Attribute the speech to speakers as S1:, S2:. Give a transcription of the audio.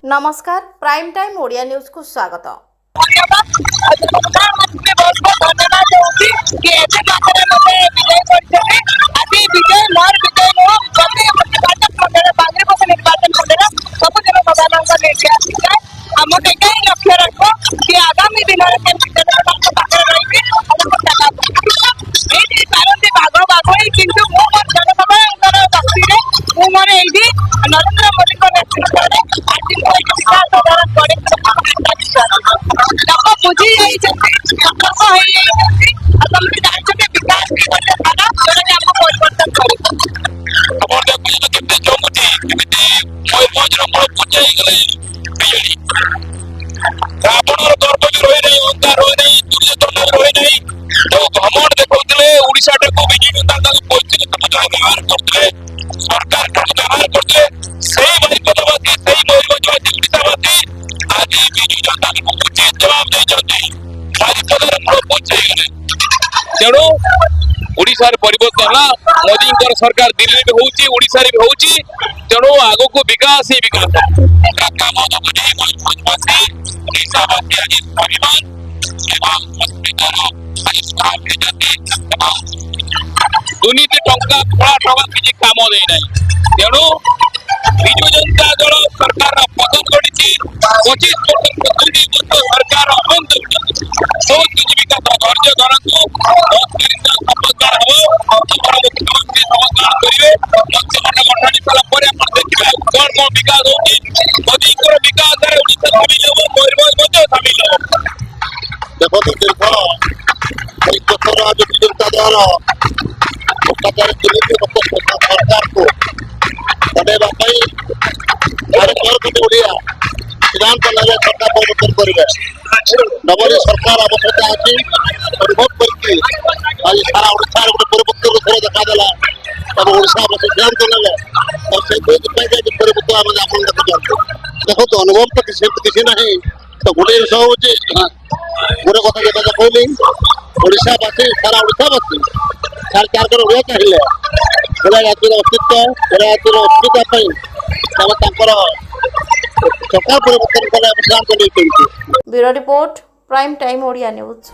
S1: नमस्कार prime time Odia news को स्वागत।
S2: आगामी दिन नरेंद्र मोदी बुझी विकास
S3: तेणु ओडिशा परिवर्तन मोदी सरकार दिल्ली में होउची ओडिशा रे भी होउची तेणु आगो को विकास ही विकास दुर्नीति टंका खड़ा टंका किसी काम दे ना तेणु विजु जनता दल सरकार पतन कर 25% सरकार बहुत किसी विकास धैर्य धरतु समझदार हम मुख्यमंत्री समझदार करेंगे गठन सारा देखिए कौन कौन विकास होगी मोदी विकास सामिल हो मयूरभंज सामिल हो
S4: देखो दीर्घ 21 वर्ष विजु जनता दल सरकार को बढ़ावा ओडिया सिद्धांत लगे सरकार परिवर्तन करेंगे नवरी सरकार आवश्यकता अच्छी अनुभव करके आज सारा ओडिशा गोटे परिवर्तन थोड़ा देखादेला तब ओडिशा बस सिद्धांत लगे और से परिवर्तन आम आप देखो तो अनुभव तो किसी नहीं तो गोटे विषय हूँ गोटे कथा जो कहली ओडिशावासी सारा ओडिशावासी सरकार ओडिया चाहिए ओडिया जातिर अस्तित्व ओडिया जातिर अस्मिता सरकार परिवर्तन कला
S1: bureau report prime time Odia news.